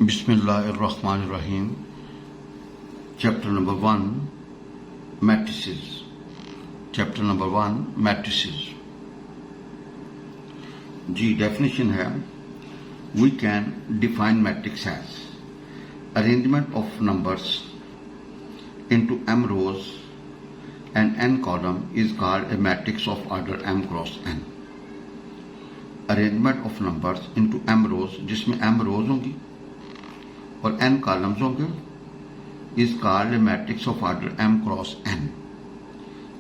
Bismillahirrahmanirrahim. Chapter number 1, Matrices. Chapter number 1, Matrices. जी definition है, we can define matrix as arrangement of numbers into m rows and n column is called a matrix of order m cross n. Arrangement of numbers into m rows, जिसमें m rows होंगी और n columns होंगे, is called matrix of order m cross n.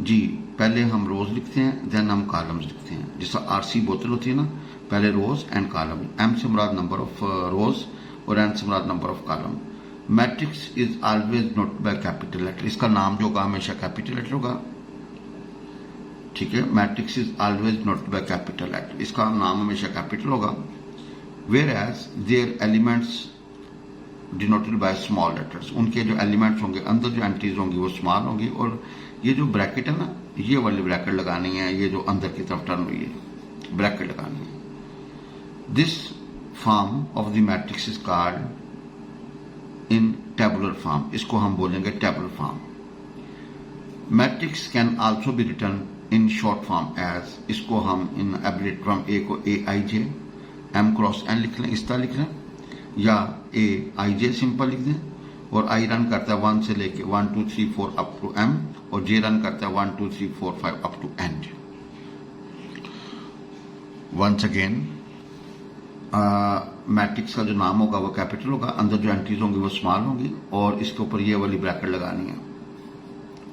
जी पहले हम रोज लिखते हैं, then हम columns लिखते हैं. जैसा आरसी बोतल होती है ना, पहले रोज एंड कॉलम. m से मुराद नंबर ऑफ रोज और n से मुराद number of column. Matrix is always note by capital letter. इसका नाम जो होगा हमेशा कैपिटल लेटर होगा. ठीक है, matrix is always note by capital letter. इसका नाम हमेशा कैपिटल होगा. Whereas there elements denoted by small letters. उनके जो एलिमेंट्स होंगे, अंदर जो एंट्रीज होंगी वो स्मॉल होंगी. और ये जो ब्रैकेट है ना, ये वाली ब्रैकेट लगानी है. ये जो अंदर की तरफ टर्न हुई है, ब्रैकेट लगानी है. This form of the matrix is called in tabular form. इसको हम बोलेंगे tabular form. Matrix can also be written in short form as. इसको हम इन एब्रेट फ्रॉम ए को a i j m cross n लिख लें, इस तरह लिख लें, या ए आई जे सिंपल लिख दें. और आई रन करता है 1 से लेके 1 2 3 4 अप टू एम, और जे रन करता है 1 2 3 4 5 up to end. Once again, matrix का जो नाम होगा वो कैपिटल होगा, अंदर जो एंट्रीज होंगी वो स्मॉल होंगी, और इसके ऊपर ये वाली ब्रैकेट लगानी है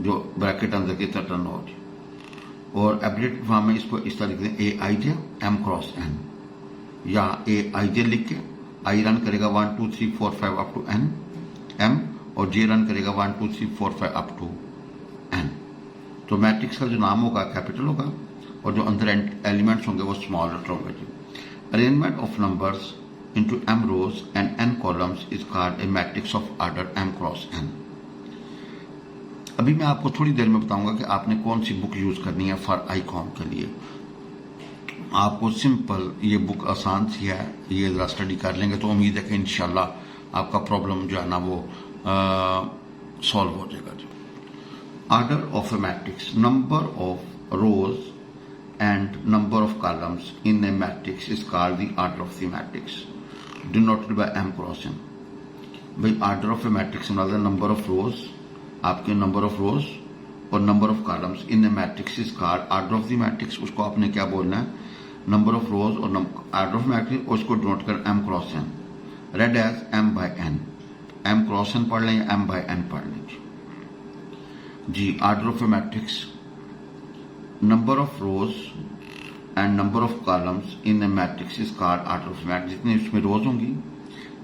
जो ब्रैकेट अंदर की तरफ टर्न होगी. और एब्रेट फॉर्म में इसको इस तरह लिख दें, ए i j m cross n, या ए आई जे लिख के आई रन करेगा 1 2 3 4 5 अप टू एन एम, और जे रन करेगा 1 2 3 4 5 अप टू एन. तो मैट्रिक्स का जो नाम होगा कैपिटल होगा, और जो अंदर एलिमेंट्स होंगे वो स्मॉल लेटर होंगे. Arrangement of numbers into m rows and n columns is called a matrix of order m cross n. अभी मैं आपको थोड़ी देर में बताऊंगा कि आपने कौन सी बुक यूज करनी है फॉर आईकॉन के लिए. आपको सिंपल, ये बुक आसान सी है, ये जरा स्टडी कर लेंगे तो उम्मीद है कि इंशाल्लाह आपका प्रॉब्लम जो है ना वो सॉल्व हो जाएगा. Order of a matrix, number of rows and number of columns in a matrix is called the order of the matrix denoted by m cross n. भाई ऑर्डर ऑफ ए मैट्रिक्स मतलब number of rows, आपके number of rows और number of columns in a matrix is called order of the matrix. उसको आपने क्या बोलना है, number of rows और ऑर्डर ऑफ मैट्रिक्स, और उसको डिनोट कर M cross N. Read as M by N. M cross N पढ़ लें या एम बाय एन पढ़ लें. जी order of a matrix, number of rows and number of columns in a matrix is called order of matrix. जितने उसमें रोज होंगी,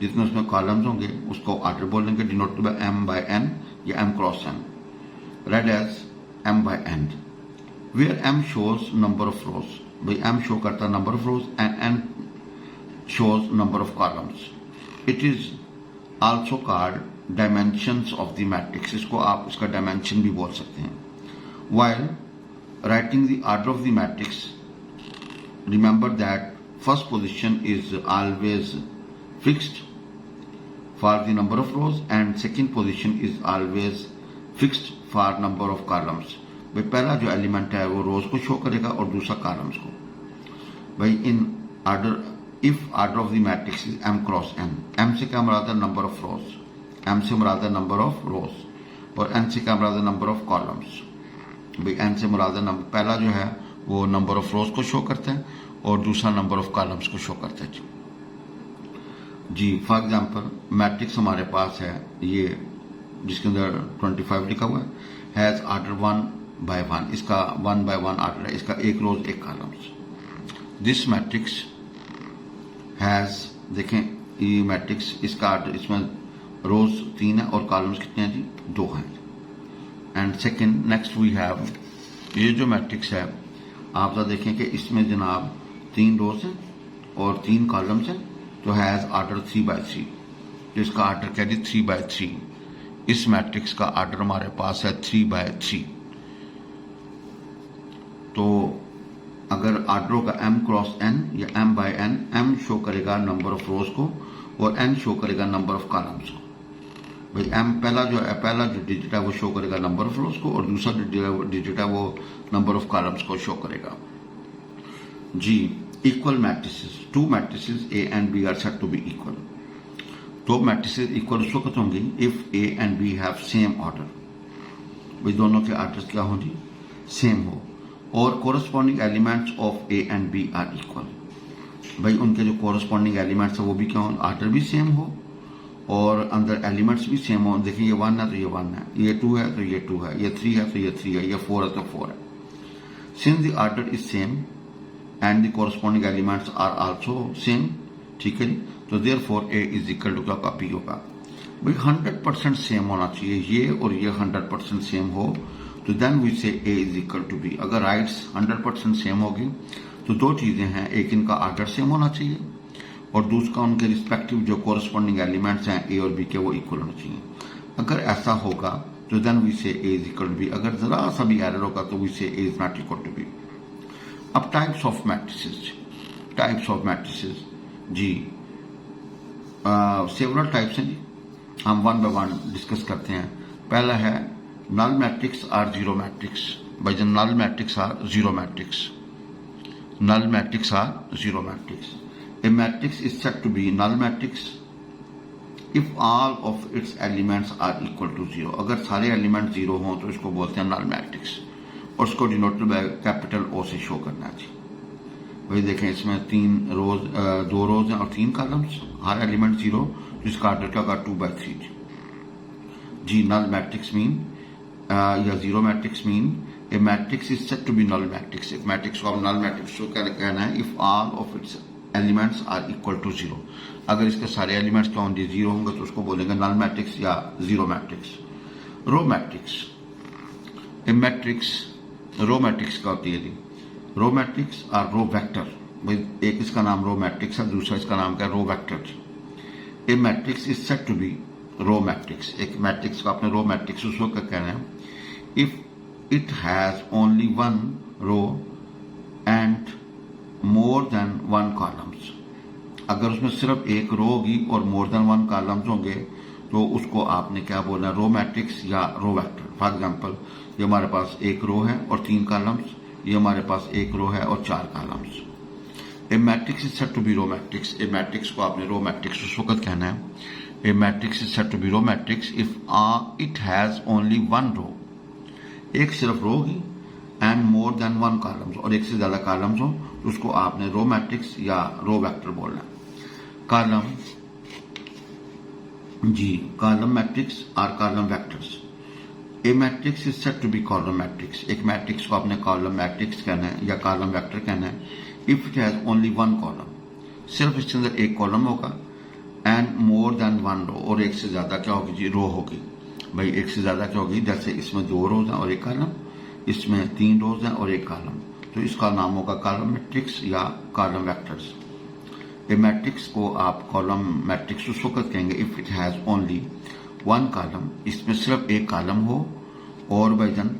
जितने उसमें कॉलम्स होंगे, उसको ऑर्डर बोलेंगे, denoted by M by N या M cross N. Read as M by N. Where M shows number of rows. भाई एम शो करता है number of rows and N shows number of columns. It is also called dimensions of the matrix. इसको आप इसका dimension भी बोल सकते हैं. While writing the order of the matrix, remember that first position is always fixed for the number of rows and second position is always fixed for number of columns. भाई पहला जो एलिमेंट है वो रोज को शो करेगा और दूसरा columns को. भाई in order, if order of the matrix is m cross n. M से क्या मुराद है, नंबर ऑफ रोज. एम से मुराद है नंबर ऑफ रोज, और एन से क्या मुराद है, नंबर ऑफ कॉलम्स. भाई एन से मुराद है पहला जो है वो नंबर ऑफ रोज को शो करता है और दूसरा नंबर ऑफ कॉलम्स को शो करता है. जी फॉर एग्जाम्पल, मैट्रिक्स हमारे पास है ये, जिसके अंदर 25 लिखा हुआ है, हैज ऑर्डर 1 by 1. इसका 1 by 1 ऑर्डर है, इसका एक रोज एक कॉलम्स. दिस मैट्रिक्स हैज, देखें ये मैट्रिक्स, इसका ऑर्डर, इसमें रोज 3 है और कॉलम्स कितने हैं जी, 2 हैं. And second, next we have, ये जो मैट्रिक्स है आप जरा देखें कि इसमें जनाब 3 रोज हैं और 3 कॉलम्स हैं, तो हैज ऑर्डर 3 by 3. तो इसका ऑर्डर क्या जी, 3 by 3. इस मैट्रिक्स का ऑर्डर हमारे पास है 3 by 3. तो अगर ऑर्डर होगा एम क्रॉस एन या M by N, m show करेगा नंबर ऑफ रोज को और n शो करेगा नंबर ऑफ कॉलम्स को। भाई m पहला जो डिजिट है वो शो करेगा नंबर ऑफ रोज को, और दूसरा जो डिजिट है वो नंबर ऑफ कॉलम्स को शो करेगा। जी, equal matrices, two matrices A and B are said to be equal. दो मैट्रिसेस इक्वल उस वक्त होंगी if A and B have same order, भाई दोनों के ऑर्डर्स क्या होंगी, सेम हो, और corresponding elements of A and B are equal, भाई उनके जो कोरस्पॉन्डिंग एलिमेंट्स है वो भी क्या हो, ऑर्डर भी सेम हो और अंदर एलिमेंट्स भी सेम हो। देखिए ये 1 है तो ये 1 है, ये 2 है तो ये 2 है, ये 3 है तो ये 3 है, ये 4 है तो 4 है। Since the order is same and the corresponding elements are also same, ठीक है जी, तो therefore A is equal to क्या होगा, P होगा। भाई 100% सेम होना चाहिए, ये और ये 100% सेम हो तो then we say A is equal to B। अगर राइट्स 100% सेम होगी तो दो चीजें हैं, एक इनका ऑर्डर सेम होना चाहिए और दूसरा उनके रिस्पेक्टिव जो कोरस्पॉन्डिंग एलिमेंट्स हैं A और B के वो इक्वल होने चाहिए। अगर ऐसा होगा तो then we say A is equal to B। अगर जरा सा भी एरर होगा तो we say A is not equal to B। अब टाइप्स ऑफ मैट्रिसेस, जी सेवरल टाइप्स हैं जी, हम वन बाय वन डिस्कस करते हैं। पहला है नल मैट्रिक्स और जीरो मैट्रिक्स। भाई जब null matrix are zero matrix, null matrix are zero matrix. A matrix is said to be null matrix if all of its elements are equal to zero। अगर सारे element zero हों तो इसको बोलते हैं नल matrix और उसको डिनोटेड बाय कैपिटल O से शो करना चाहिए। वही देखें इसमें दो रोज हैं और 3 कॉलम्स, हर एलिमेंट जीरो, जिसका ऑर्डर क्या होगा 2/3 जी। नल मैट्रिक्स मीन या zero matrix mean a matrix is said to be null matrix. एक मैट्रिक्स को आप नल मैट्रिक्स को कहना है if all of its elements are equal to zero. अगर इसके सारे एलिमेंट्स क्या होंगे, जीरो होंगे तो उसको बोलेंगे नल मैट्रिक्स या zero matrix. Row matrix, a matrix row matrix का होती है जी, रो मैट्रिक्स और रो वेक्टर। भाई एक इसका नाम रो मैट्रिक्स है, दूसरा इसका नाम क्या है, row vector. A matrix is said to be row matrix. एक मैट्रिक्स को आपने रो मैट्रिक्स उसको क्या कहना है, if it has only one row and more than 1 columns. अगर उसमें सिर्फ एक रो होगी और मोर देन 1 कॉलम्स होंगे तो उसको आपने क्या बोलना है, रो मैट्रिक्स या रो वेक्टर। फॉर एग्जांपल ये हमारे पास एक रो है और 3 कॉलम्स, ये हमारे पास एक रो है और 4 columns. A matrix is said to be row matrix. A matrix को आपने रो मैट्रिक्स उस वक्त कहना है, a matrix is said to be row matrix if it has only 1 row, एक सिर्फ रो होगी, एंड मोर देन 1 कॉलम्स, और एक से ज्यादा कॉलम्स हो तो उसको आपने रो मैट्रिक्स या रो वेक्टर बोलना है। कॉलम जी, कॉलम मैट्रिक्स और column vectors. A matrix is said to be column matrix. एक मैट्रिक्स को आपने कॉलम मैट्रिक्स कहना है या कॉलम वेक्टर कहना है if it has only 1 column, सिर्फ इसके अंदर एक कॉलम होगा, एंड मोर देन 1 रो, और एक से ज्यादा क्या होगी जी, रो होगी। भाई एक से ज्यादा क्या होगी, जैसे इसमें 2 रोज हैं और एक कॉलम, इसमें 3 रोज हैं और एक कॉलम, तो इसका नाम होगा कॉलम मैट्रिक्स या कॉलम वेक्टर्स। ए मैट्रिक्स को आप कॉलम मैट्रिक्स उस वक्त कहेंगे if it has only 1 column, इसमें सिर्फ एक कॉलम हो, और by then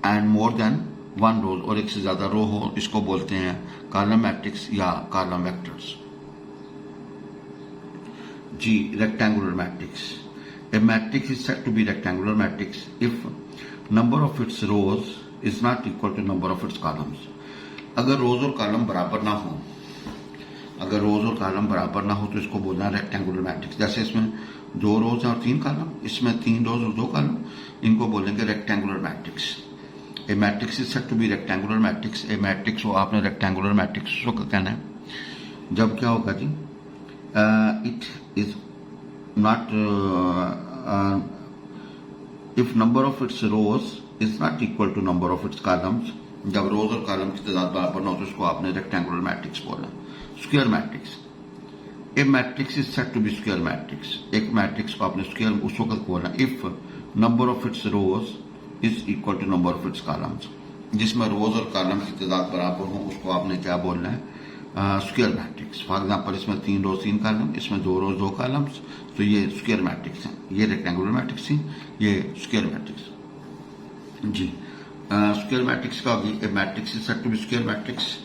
and more than 1 rows, और एक से ज्यादा रो हो, इसको बोलते हैं कॉलम मैट्रिक्स या कॉलम वेक्टर्स जी। Rectangular matrix. A matrix is said to be rectangular matrix if number of its rows is not equal to number of its columns. अगर रोज और कॉलम बराबर ना हो, अगर रोज और कॉलम बराबर ना हो तो इसको बोलना है रेक्टेंगुलर मैट्रिक्स। जैसे इसमें 2 रोज और 3 कॉलम, इसमें 3 रोज और 2 कॉलम, इनको बोलेंगे rectangular matrix. A matrix is said to be rectangular matrix. A matrix को आपने रेक्टेंगुलर मैट्रिक्स को कहना है जब क्या होगा जी, it is not if number of its rows is not equal to number of its columns. जब रोज और कॉलम की तादाद बराबर ना हो तो उसको आपने रेक्टेंगुलर मैट्रिक्स बोला। Square matrix. A matrix is said to be square matrix. एक मैट्रिक्स को आपने स्क्वायर उस वक्त बोला if number of its rows is equal to number of its columns. जिसमें रोज और कॉलम की तादाद बराबर हो उसको आपने क्या बोलना है, स्क्वायर मैट्रिक्स। फॉर एग्जाम्पल इसमें 3 रोज 3 कॉलम, इसमें 2 रोज 2 कॉलम्स, तो ये स्क्वायर मैट्रिक्स है। ये रेक्टेंगुलर मैट्रिक्स थी, ये स्क्वायर मैट्रिक्स जी। स्क्वायर मैट्रिक्स का होगी, a matrix is said to be square matrix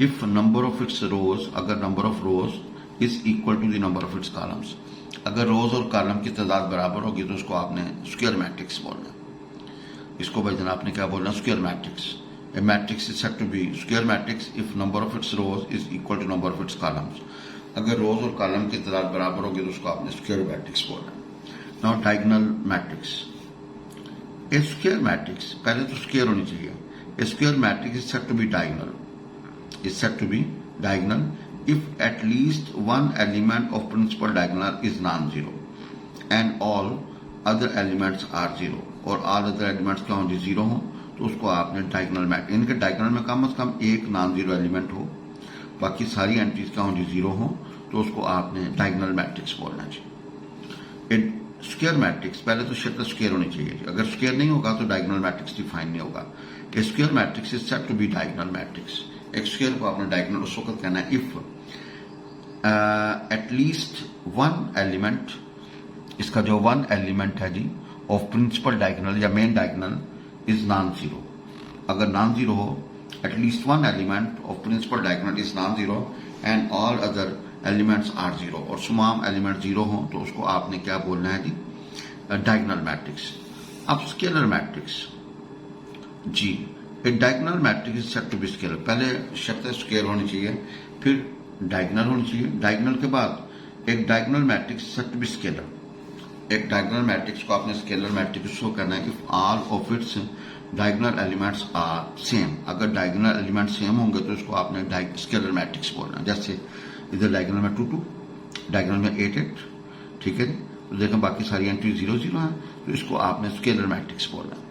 if number of its rows, अगर number of rows is equal to the number of its columns. अगर rows और column की तादाद बराबर होगी तो उसको आपने स्क्वायर मैट्रिक्स बोलना है। इसको भाई जनाब आपने क्या बोलना, square matrix. A matrix is said to be square matrix if number of its rows is equal to number of its columns. अगर रोज और कॉलम की तादाद बराबर होगी तो उसको आपने स्क्वायर मैट्रिक्स बोलना है। Now diagonal matrix. A square matrix, पहले तो स्क्वायर होनी चाहिए। A square matrix is said to be diagonal, is said to be diagonal if at least one element of principal diagonal is non-zero and all other elements are zero, और all other elements क्या होंगे, zero हो, तो उसको आपने diagonal matrix, इनके diagonal में कम से कम एक नॉन जीरो एलिमेंट हो, बाकी सारी एंट्रीज क्या होंगी, जीरो हो, तो उसको आपने डायगोनल मैट्रिक्स बोलना चाहिए। स्क्वायर मैट्रिक्स, पहले तो शक्ल स्क्वायर होनी चाहिए, अगर स्क्वायर नहीं होगा तो डायगोनल मैट्रिक्स डिफाइन नहीं होगा। Square matrix is said to be diagonal matrix. एक स्क्वायर को आपने डायगोनल उस वक्त कहना है इफ एटलीस्ट वन एलिमेंट, इसका जो वन एलिमेंट है जी ऑफ प्रिंसिपल डायगोनल या main diagonal is non zero. अगर नॉन जीरो हो, at least one element of principal diagonal is non zero and all other elements are zero, और तमाम element zero हो, तो उसको आपने क्या बोलना है जी, डायगोनल मैट्रिक्स। अब स्केलर मैट्रिक्स जी, एक diagonal matrix is said to be scalar. पहले शर्त स्क्वायर होनी चाहिए, फिर डायगोनल होनी चाहिए, डायगोनल के बाद एक diagonal matrix said to be scalar. एक डायगोनल मैट्रिक्स को आपने स्केलर मैट्रिक्स शो करना है if all of its diagonal elements are same. अगर डायगोनल एलिमेंट सेम होंगे तो इसको आपने स्केलर मैट्रिक्स बोलना है। जैसे इधर डायगोनल में 2 2, डायगोनल में 8 8, ठीक है, तो देखें बाकी सारी एंट्री 0 0 है, तो इसको आपने स्केलर मैट्रिक्स बोलना है।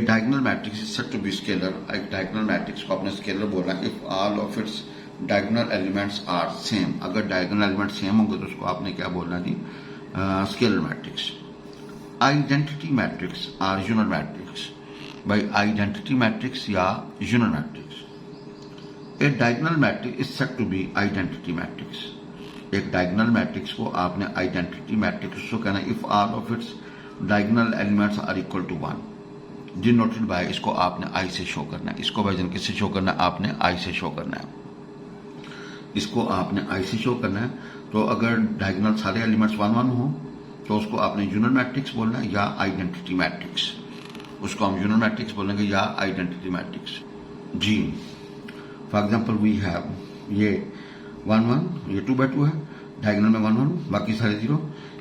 Diagonal matrix is said to be scalar. एक डायगोनल मैट्रिक्स को आपने स्केलर बोलना है if all of its diagonal elements are same. अगर डायगोनल एलिमेंट सेम होंगे तो उसको आपने क्या बोलना जी, scalar matrix. Identity matrix or unit matrix. भाई आइडेंटिटी मैट्रिक्स या unit matrix. A diagonal matrix is said to be identity matrix. एक डायगोनल मैट्रिक्स को आपने आइडेंटिटी मैट्रिक्स को कहना है if all of its diagonal elements are equal to 1 denoted by, इसको आपने आई से शो करना है। इसको भाईजान किससे शो करना है, आपने आई से शो करना है। इसको आपने आई से शो करना है। तो अगर डायगोनल सारे एलिमेंट्स 1 1 हो तो उसको आपने यूनर मैट्रिक्स बोलना है या आइडेंटिटी मैट्रिक्स। उसको हम यूनर मैट्रिक्स बोलेंगे या आइडेंटिटी मैट्रिक्स जी। फॉर एग्जाम्पल वी हैव ये 1 1, ये 2 by 2 है, डायगोनल में 1 1, बाकी सारे 0।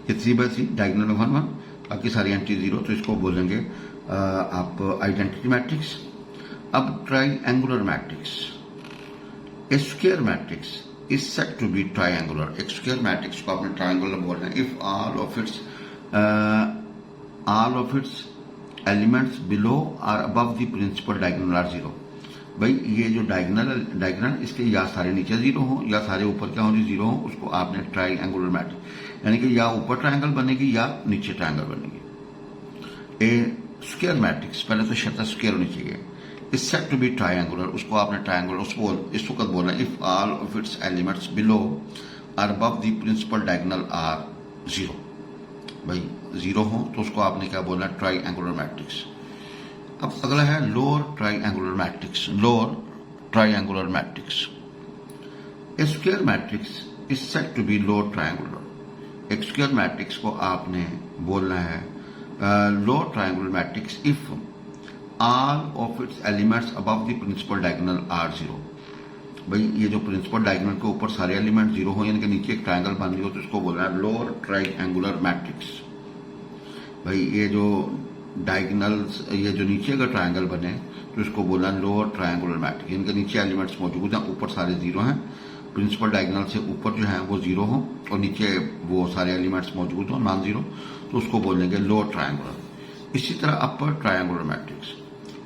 ये 3 by 3, डायगोनल में 1 1, बाकी सारी एंट्री 0, तो इसको बोलेंगे आप आइडेंटिटी मैट्रिक्स। अब triangular matrix. A square matrix is said to be triangular. एक स्क्वायर मैट्रिक्स को आपने ट्राइएंगुलर बोलना है if all of its elements below are above the principal diagonal are 0। भाई ये जो डायगोनल इसके या सारे नीचे 0 हो या सारे ऊपर क्या हो, 0 हो, उसको आपने ट्राइएंगुलर मैट्रिक्स, यानी कि या ऊपर ट्राइंगल बनेगी या नीचे ट्राइंगल बनेगी। ए स्क्वायर मैट्रिक्स, पहले तो शर्त स्क्वायर होनी चाहिए, is said to be triangular. उसको आपने ट्राइएंगुलर उसको इस वक्त बोलना है if all of its elements below are above the principal diagonal are 0। भाई 0 हो तो उसको आपने क्या बोलना है, ट्राइएंगुलर मैट्रिक्स। अब अगला है lower triangular matrix. Lower triangular matrix. A square matrix is said to be lower triangular. एक स्क्वायर मैट्रिक्स को आपने बोलना है lower triangular matrix if all of its elements above the principal diagonal are 0। भाई ये जो प्रिंसिपल डायगोनल के ऊपर सारे एलिमेंट 0 हो, यानी कि नीचे एक ट्राइंगल बन रही हो, तो इसको बोलना है लोअर ट्राइएंगुलर मैट्रिक्स। भाई ये जो डायगोनल्स, ये जो नीचे अगर ट्राइंगल बने तो इसको बोलना है लोअर ट्राइएंगुलर मैट्रिक्स। इनके नीचे एलिमेंट्स मौजूद हैं, ऊपर सारे 0 हैं, प्रिंसिपल डायगोनल से ऊपर जो है वो 0 हो और नीचे वो सारे एलिमेंट्स मौजूद हो नॉन 0, तो उसको बोलेंगे लोअर ट्राइएंगुलर। इसी तरह upper triangular matrix.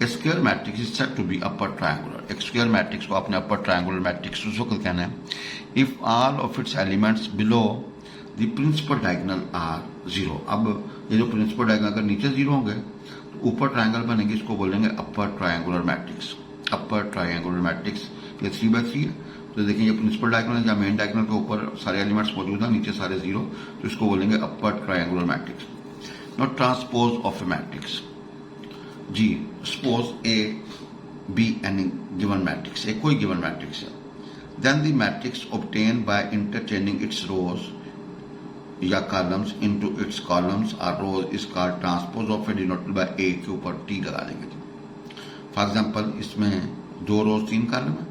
A square matrix is said to be upper triangular. एक स्क्वायर मैट्रिक्स को आपने अपर ट्राइएंगुलर मैट्रिक्स उस वक्त कहना है if all of its elements below the principal diagonal are 0। अब ये जो प्रिंसिपल डायगोनल अगर नीचे 0 होंगे तो ऊपर ट्राइंगल बनेंगे, इसको बोलेंगे अपर ट्राइएंगुलर मैट्रिक्स। अपर ट्राइएंगुलर मैट्रिक्स ये 3 by 3 है, तो देखिए ये प्रिंसिपल डायगोनल या मेन डायगोनल के ऊपर सारे एलिमेंट्स मौजूद हैं, नीचे सारे 0, तो इसको बोलेंगे upper triangular matrix. Not transpose of a matrix जी। Suppose A be any given matrix, एक कोई गिवन मैट्रिक्स है, Then the matrix obtained by interchanging its rows या कॉलम्स इनटू इट्स कॉलम्स और rows is called transpose of A denoted by A के ऊपर T लगा देंगे। फॉर एग्जांपल इसमें 2 रोज 3 कॉलम है,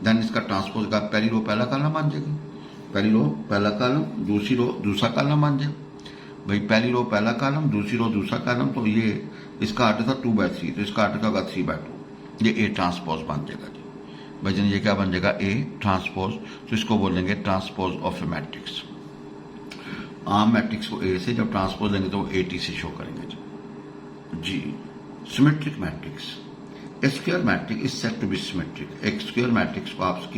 देन इसका ट्रांसपोज का पहली रो पहला कॉलम मान जाएगी, पहली रो पहला कॉलम, दूसरी रो दूसरा कॉलम मान जाए। भाई पहली रो पहला कॉलम, दूसरी रो दूसरा कॉलम, तो ये इसका आर्डर था 2/3, तो इसका आर्डर का होगा 3/2, ये ए ट्रांसपोज बन जाएगा जी। भाई जन ये क्या बन जाएगा ए ट्रांसपोज, तो इसको बोलेंगे ट्रांसपोज ऑफ ए मैट्रिक्स। आम मैट्रिक्स को ए से जब ट्रांसपोज लेंगे तो वो एटी से शो करेंगे जी। Symmetric matrix, a square matrix is said to be symmetric. एक स्क्वायर मैट्रिक्स को आप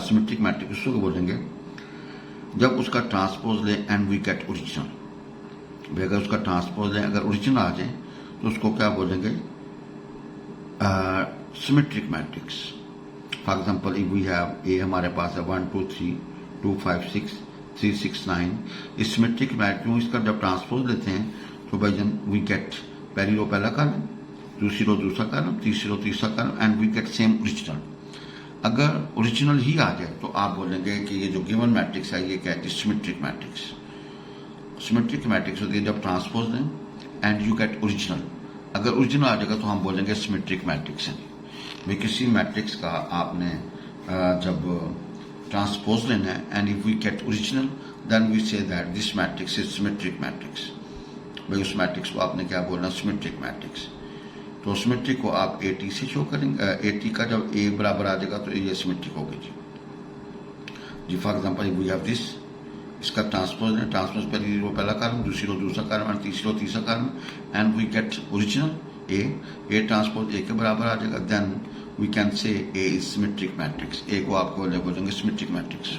सिमेट्रिक मैट्रिक्स उसको बोलेंगे जब उसका ट्रांसपोज ले एंड वी गेट ओरिजिनल। अगर उसका ट्रांसपोज ले अगर ओरिजिनल आ जाए तो उसको क्या बोलेंगे symmetric matrix. For example if we have a हमारे पास है 1 2 3 2 5 6 3 6 9, इस सिमेट्रिक मैट्रिक्स इसका जब ट्रांसपोज लेते हैं तो भाई जन वी गेट पहली रो पहला कॉलम, दूसरी रो दूसरा कॉलम, तीसरी रो तीसरा column and we get same original. अगर ओरिजिनल ही आ जाए तो आप बोलेंगे कि ये जो गिवन मैट्रिक्स है ये क्या है, सिमेट्रिक मैट्रिक्स। सिमेट्रिक मैट्रिक्स होती है जब ट्रांसपोज लें एंड यू गेट ओरिजिनल। अगर ओरिजिनल आ जाएगा तो हम बोलेंगे सिमेट्रिक मैट्रिक्स है। भाई किसी मैट्रिक्स का आपने जब ट्रांसपोज लेना है and if we get original then we say that this matrix is symmetric matrix. भाई उस मैट्रिक्स को आपने क्या बोलना, सिमेट्रिक मैट्रिक्स। तो सिमेट्रिक को आप एटी से शो करेंगे, एटी का जब ए बराबर आ जाएगा तो ये सिमेट्रिक होगी जी। For example we have this, इसका ट्रांसपोज है, ट्रांसपोज पहली रो पहला कॉलम, दूसरी रो दूसरा कॉलम एंड तीसरी रो तीसरा column and we get original A transpose A के बराबर आ जाएगा, then we can say A is symmetric matrix. A को आपको बोलेंगे सिमेट्रिक मैट्रिक्स।